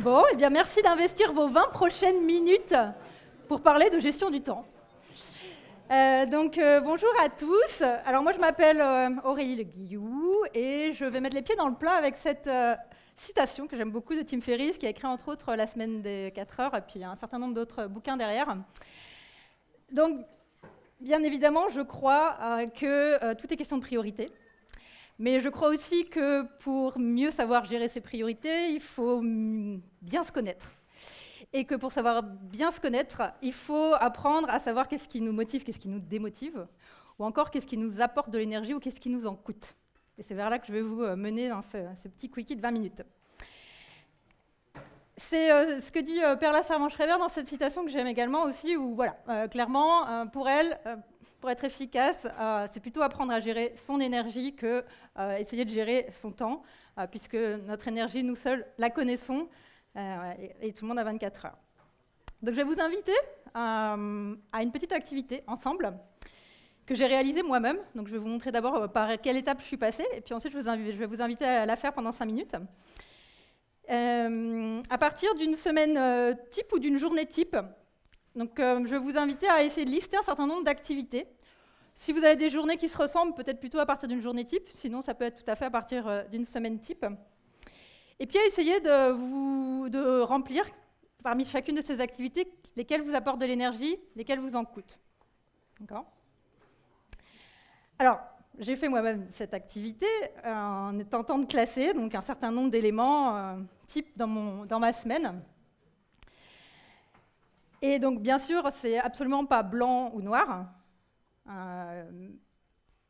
Bon, eh bien merci d'investir vos 20 prochaines minutes pour parler de gestion du temps. Bonjour à tous. Alors moi je m'appelle Aurélie Le Guillou et je vais mettre les pieds dans le plat avec cette citation que j'aime beaucoup de Tim Ferriss qui a écrit entre autres La semaine des 4 heures et puis un certain nombre d'autres bouquins derrière. Donc bien évidemment je crois que tout est question de priorité. Mais je crois aussi que pour mieux savoir gérer ses priorités, il faut bien se connaître. Et que pour savoir bien se connaître, il faut apprendre à savoir qu'est-ce qui nous motive, qu'est-ce qui nous démotive, ou encore qu'est-ce qui nous apporte de l'énergie ou qu'est-ce qui nous en coûte. Et c'est vers là que je vais vous mener dans ce petit quickie de 20 minutes. C'est ce que dit Perla Servan-Schreiber dans cette citation que j'aime également aussi, où voilà, clairement, pour elle, pour être efficace, c'est plutôt apprendre à gérer son énergie que essayer de gérer son temps, puisque notre énergie, nous seuls la connaissons, et tout le monde a 24 heures. Donc je vais vous inviter à une petite activité ensemble que j'ai réalisée moi-même. Donc je vais vous montrer d'abord par quelle étape je suis passée, et puis ensuite je vais vous inviter à la faire pendant 5 minutes. À partir d'une semaine type ou d'une journée type, donc, je vais vous inviter à essayer de lister un certain nombre d'activités. Si vous avez des journées qui se ressemblent, peut-être plutôt à partir d'une journée type, sinon ça peut être tout à fait à partir d'une semaine type. Et puis à essayer de remplir, parmi chacune de ces activités, lesquelles vous apportent de l'énergie, lesquelles vous en coûtent. D'accord ? Alors, j'ai fait moi-même cette activité en tentant de classer donc un certain nombre d'éléments types dans ma semaine. Et donc, bien sûr, c'est absolument pas blanc ou noir.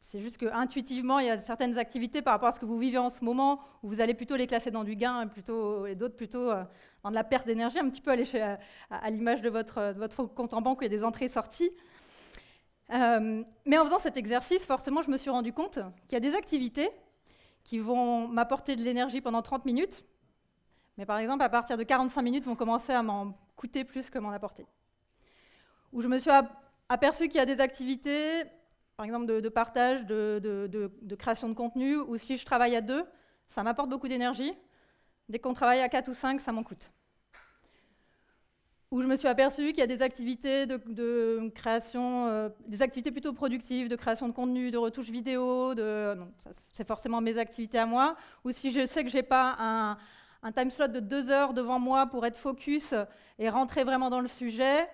C'est juste qu'intuitivement, il y a certaines activités par rapport à ce que vous vivez en ce moment, où vous allez plutôt les classer dans du gain et d'autres plutôt dans de la perte d'énergie, un petit peu à l'image de votre compte en banque où il y a des entrées et sorties. Mais en faisant cet exercice, forcément, je me suis rendu compte qu'il y a des activités qui vont m'apporter de l'énergie pendant 30 minutes, mais par exemple, à partir de 45 minutes, vont commencer à m'en coûter plus que m'en apporter. Où je me suis aperçue qu'il y a des activités, par exemple de partage, de création de contenu, où si je travaille à 2, ça m'apporte beaucoup d'énergie. Dès qu'on travaille à 4 ou 5, ça m'en coûte. Où je me suis aperçue qu'il y a des activités de création, des activités plutôt productives, de création de contenu, de retouche vidéo, c'est forcément mes activités à moi. Ou si je sais que je n'ai pas un time slot de 2 heures devant moi pour être focus et rentrer vraiment dans le sujet,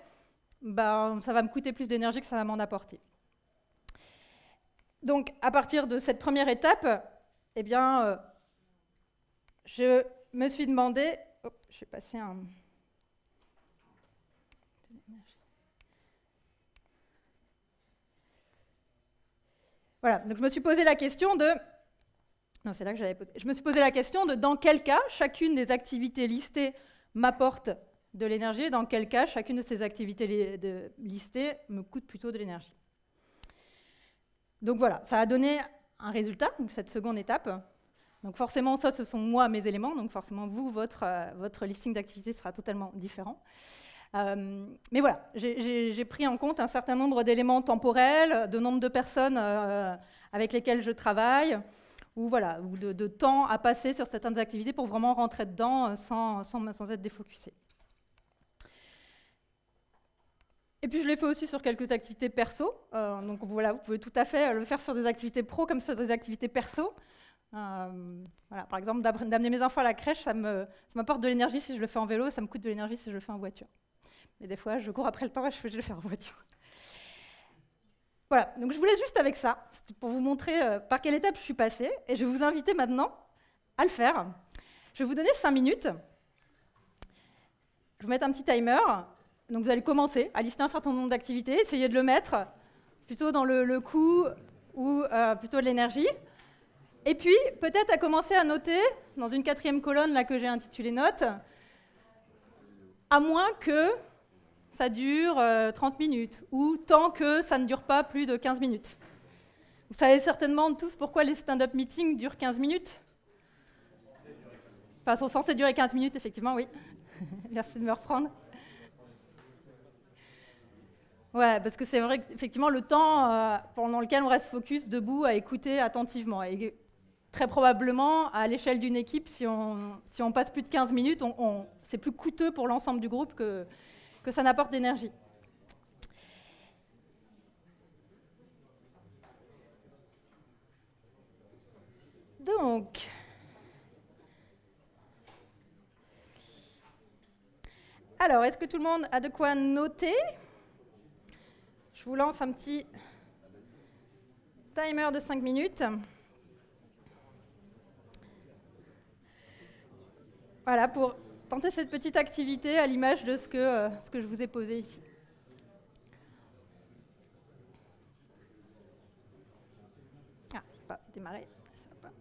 ça va me coûter plus d'énergie que ça va m'en apporter. Donc, à partir de cette première étape, eh bien, je me suis demandé... Oh, je vais passer un... Voilà, donc je me suis posé la question de... Non, c'est là que j'avais posé. Je me suis posé la question de dans quel cas chacune des activités listées m'apporte de l'énergie et dans quel cas chacune de ces activités listées me coûte plutôt de l'énergie. Donc voilà, ça a donné un résultat, donc cette seconde étape. Donc forcément, ça, ce sont moi, mes éléments, donc forcément, vous, votre listing d'activités sera totalement différent. Mais voilà, j'ai pris en compte un certain nombre d'éléments temporels, de nombre de personnes avec lesquelles je travaille, ou de temps à passer sur certaines activités pour vraiment rentrer dedans sans être défocusé. Et puis je l'ai fait aussi sur quelques activités perso, donc voilà, vous pouvez tout à fait le faire sur des activités pro comme sur des activités perso. Voilà, par exemple, d'amener mes enfants à la crèche, ça m'apporte de l'énergie si je le fais en vélo, ça me coûte de l'énergie si je le fais en voiture. Mais des fois, je cours après le temps et je le fais en voiture. Voilà, donc je voulais juste avec ça, pour vous montrer par quelle étape je suis passée, et je vais vous inviter maintenant à le faire. Je vais vous donner 5 minutes. Je vais vous mettre un petit timer. Donc vous allez commencer à lister un certain nombre d'activités, essayer de le mettre plutôt dans le coût ou plutôt de l'énergie. Et puis, peut-être à commencer à noter, dans une 4e colonne là, que j'ai intitulée Notes, à moins que ça dure 30 minutes, ou tant que ça ne dure pas plus de 15 minutes. Vous savez certainement tous pourquoi les stand-up meetings durent 15 minutes. Enfin, sont censés durer 15 minutes, effectivement, oui. Merci de me reprendre. Ouais, parce que c'est vrai qu'effectivement, le temps pendant lequel on reste focus, debout, à écouter attentivement, est très probablement, à l'échelle d'une équipe, si on passe plus de 15 minutes, c'est plus coûteux pour l'ensemble du groupe que ça n'apporte d'énergie. Donc, alors, est-ce que tout le monde a de quoi noter? Je vous lance un petit timer de 5 minutes. Voilà, pour tenter cette petite activité à l'image de ce que je vous ai posé ici. Ah, pas démarrer. Ça va pas.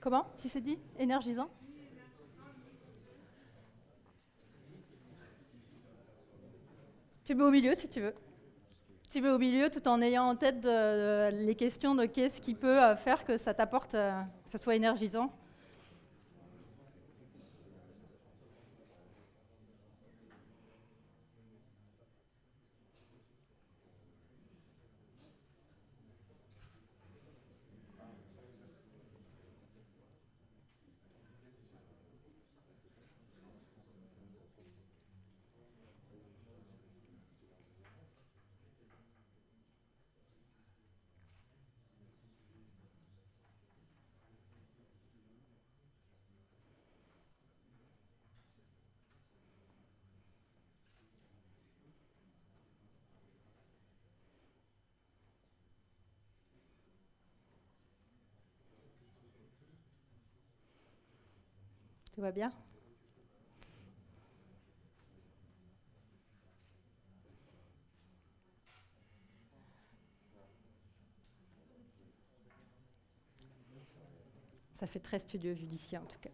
Comment, si c'est dit? Énergisant? Tu mets au milieu si tu veux. Tu mets au milieu tout en ayant en tête les questions de qu'est-ce qui peut faire que ça t'apporte, que ce soit énergisant. Tout va bien? Ça fait très studieux vu d'ici en tout cas.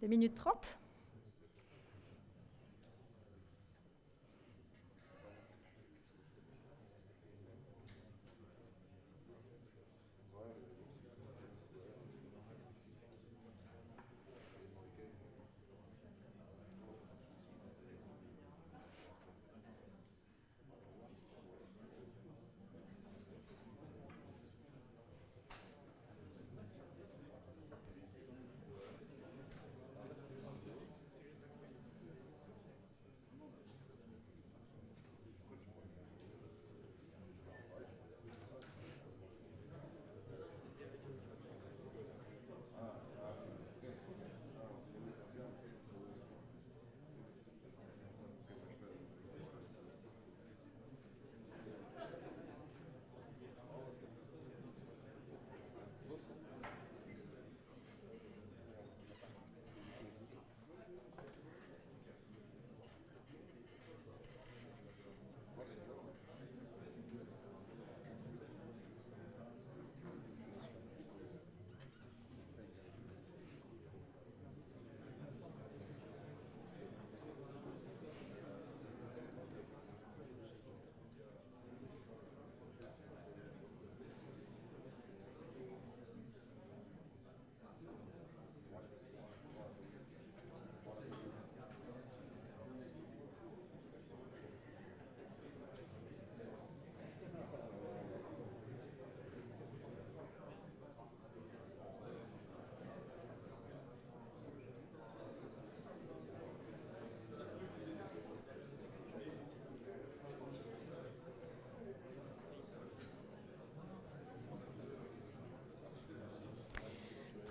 Deux minutes 30.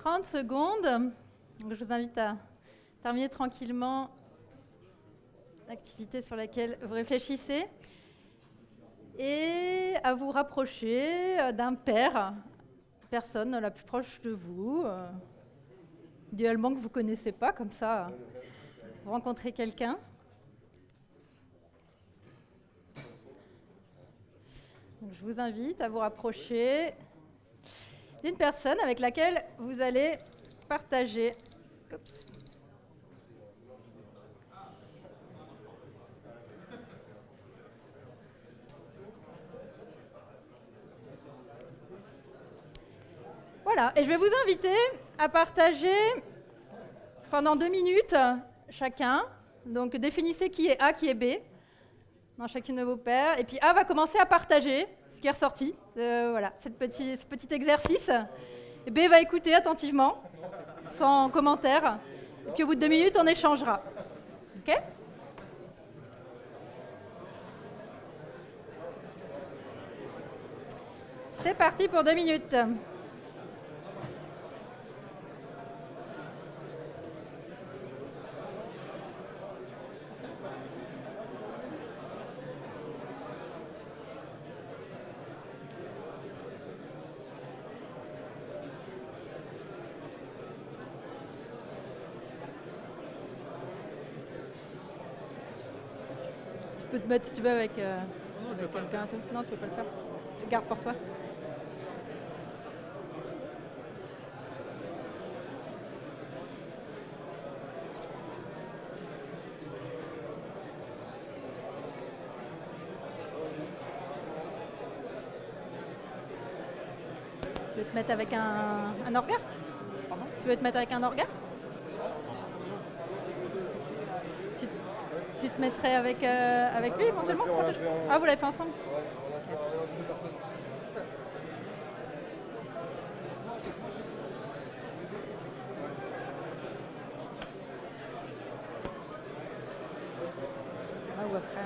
30 secondes. Donc, je vous invite à terminer tranquillement l'activité sur laquelle vous réfléchissez et à vous rapprocher d'un père, personne la plus proche de vous, idéalement que vous ne connaissez pas, comme ça, vous rencontrez quelqu'un. Donc, je vous invite à vous rapprocher d'une personne avec laquelle vous allez partager. Oups. Voilà, et je vais vous inviter à partager pendant 2 minutes chacun. Donc définissez qui est A, qui est B dans chacune de vos paires. Et puis A va commencer à partager ce qui est ressorti. Voilà, ce petit exercice. Et B va écouter attentivement, sans commentaire. Et puis au bout de 2 minutes, on échangera. OK ? C'est parti pour 2 minutes. Tu peux te mettre si tu veux avec quelqu'un. Non, tu ne veux pas le faire. Je garde pour toi. Tu veux te mettre avec un orga? Tu veux te mettre avec un orga? Tu te mettrais avec lui éventuellement? Ah, vous l'avez fait ensemble? Ah, ou après.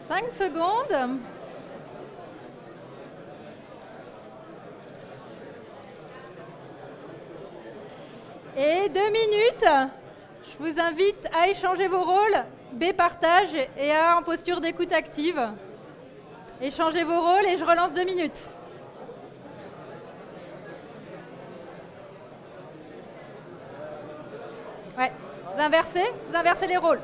5 secondes. Et 2 minutes. Je vous invite à échanger vos rôles. B partage et A en posture d'écoute active. Échangez vos rôles et je relance 2 minutes. Ouais, vous inversez les rôles.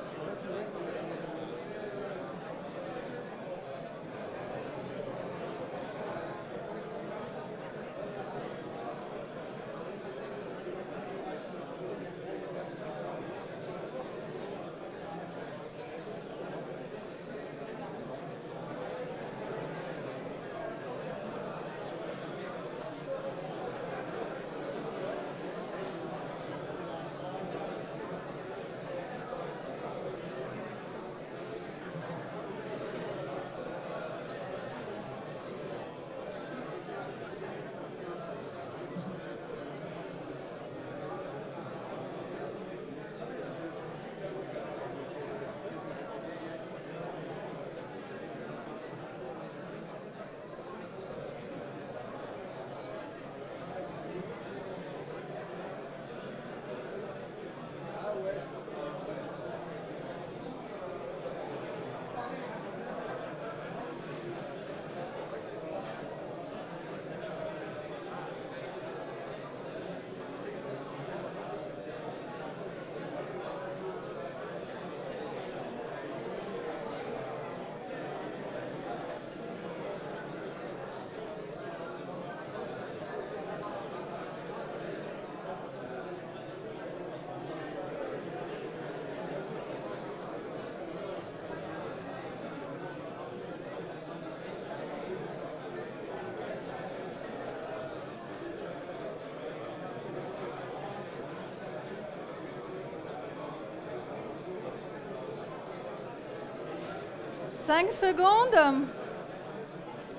5 secondes.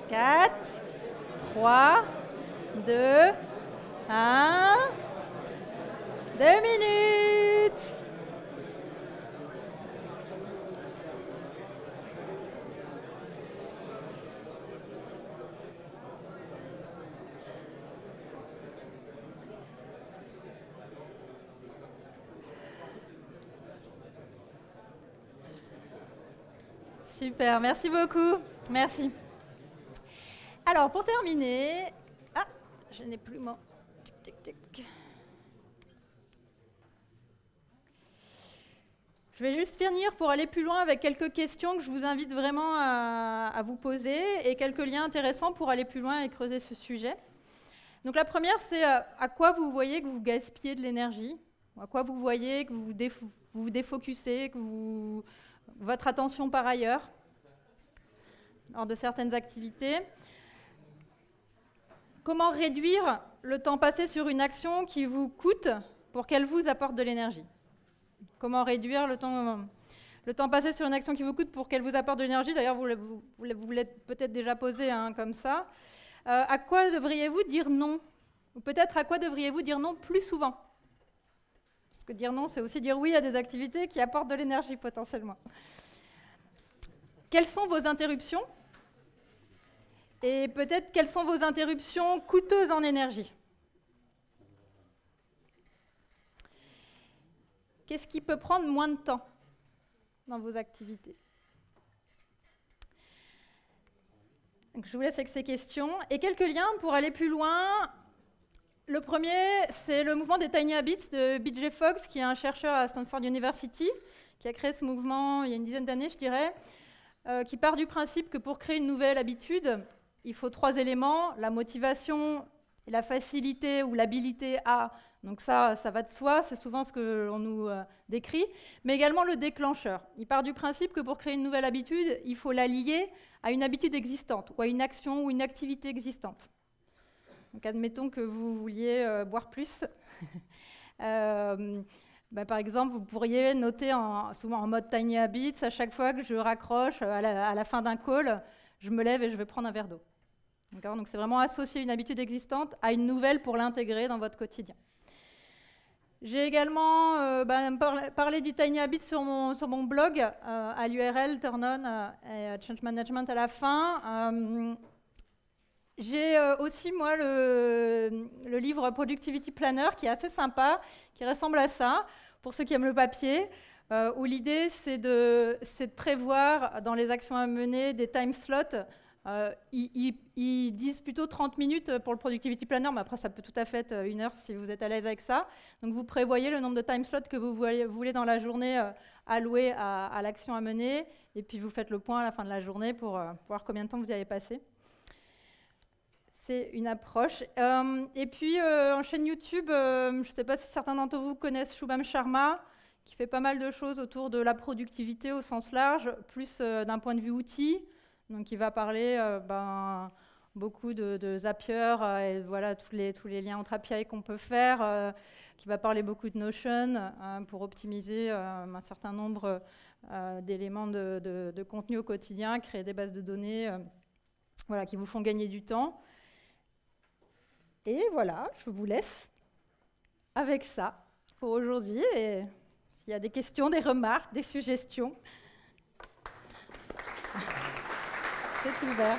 4, 3, 2, 1. 2 minutes. Super, merci beaucoup. Merci. Alors, pour terminer... Ah, je n'ai plus mon... Tic, tic, tic. Je vais juste finir pour aller plus loin avec quelques questions que je vous invite vraiment à vous poser et quelques liens intéressants pour aller plus loin et creuser ce sujet. Donc la première, c'est à quoi vous voyez que vous gaspillez de l'énergie, à quoi vous voyez que vous vous défocusez, que votre attention par ailleurs lors de certaines activités. Comment réduire le temps passé sur une action qui vous coûte pour qu'elle vous apporte de l'énergie? Comment réduire le temps passé sur une action qui vous coûte pour qu'elle vous apporte de l'énergie? D'ailleurs, vous l'êtes peut-être déjà posé comme ça. À quoi devriez-vous dire non? Ou peut-être à quoi devriez-vous dire non plus souvent? Parce que dire non, c'est aussi dire oui à des activités qui apportent de l'énergie potentiellement. Quelles sont vos interruptions? Et peut-être quelles sont vos interruptions coûteuses en énergie? Qu'est-ce qui peut prendre moins de temps dans vos activités? Donc, je vous laisse avec ces questions. Et quelques liens pour aller plus loin. Le premier, c'est le mouvement des Tiny Habits de B.J. Fogg, qui est un chercheur à Stanford University, qui a créé ce mouvement il y a une dizaine d'années, je dirais, qui part du principe que pour créer une nouvelle habitude, il faut 3 éléments, la motivation, la facilité ou l'habilité à... Donc ça va de soi, c'est souvent ce que l'on nous décrit, mais également le déclencheur. Il part du principe que pour créer une nouvelle habitude, il faut la lier à une habitude existante, ou à une action ou une activité existante. Donc admettons que vous vouliez boire plus. Par exemple, vous pourriez noter souvent en mode Tiny Habits, à chaque fois que je raccroche à la fin d'un call, je me lève et je vais prendre un verre d'eau. Donc c'est vraiment associer une habitude existante à une nouvelle pour l'intégrer dans votre quotidien. J'ai également parlé du Tiny Habits sur mon blog, à l'URL Turn-on et Change Management à la fin. J'ai aussi, moi, le livre Productivity Planner, qui est assez sympa, qui ressemble à ça, pour ceux qui aiment le papier, où l'idée, c'est de prévoir dans les actions à mener des time slots. Ils disent plutôt 30 minutes pour le Productivity Planner, mais après ça peut tout à fait être 1 heure si vous êtes à l'aise avec ça. Donc vous prévoyez le nombre de time slots que vous voulez dans la journée allouer à l'action à mener, et puis vous faites le point à la fin de la journée pour voir combien de temps vous y avez passé. C'est une approche. Et puis en chaîne YouTube, je ne sais pas si certains d'entre vous connaissent Shubham Sharma, qui fait pas mal de choses autour de la productivité au sens large, plus d'un point de vue outil. Donc, il va parler beaucoup de Zapier et voilà tous les liens entre API qu'on peut faire. Qui va parler beaucoup de Notion pour optimiser un certain nombre d'éléments de contenu au quotidien, créer des bases de données qui vous font gagner du temps. Et voilà, je vous laisse avec ça pour aujourd'hui. Et s'il y a des questions, des remarques, des suggestions... C'est ouvert.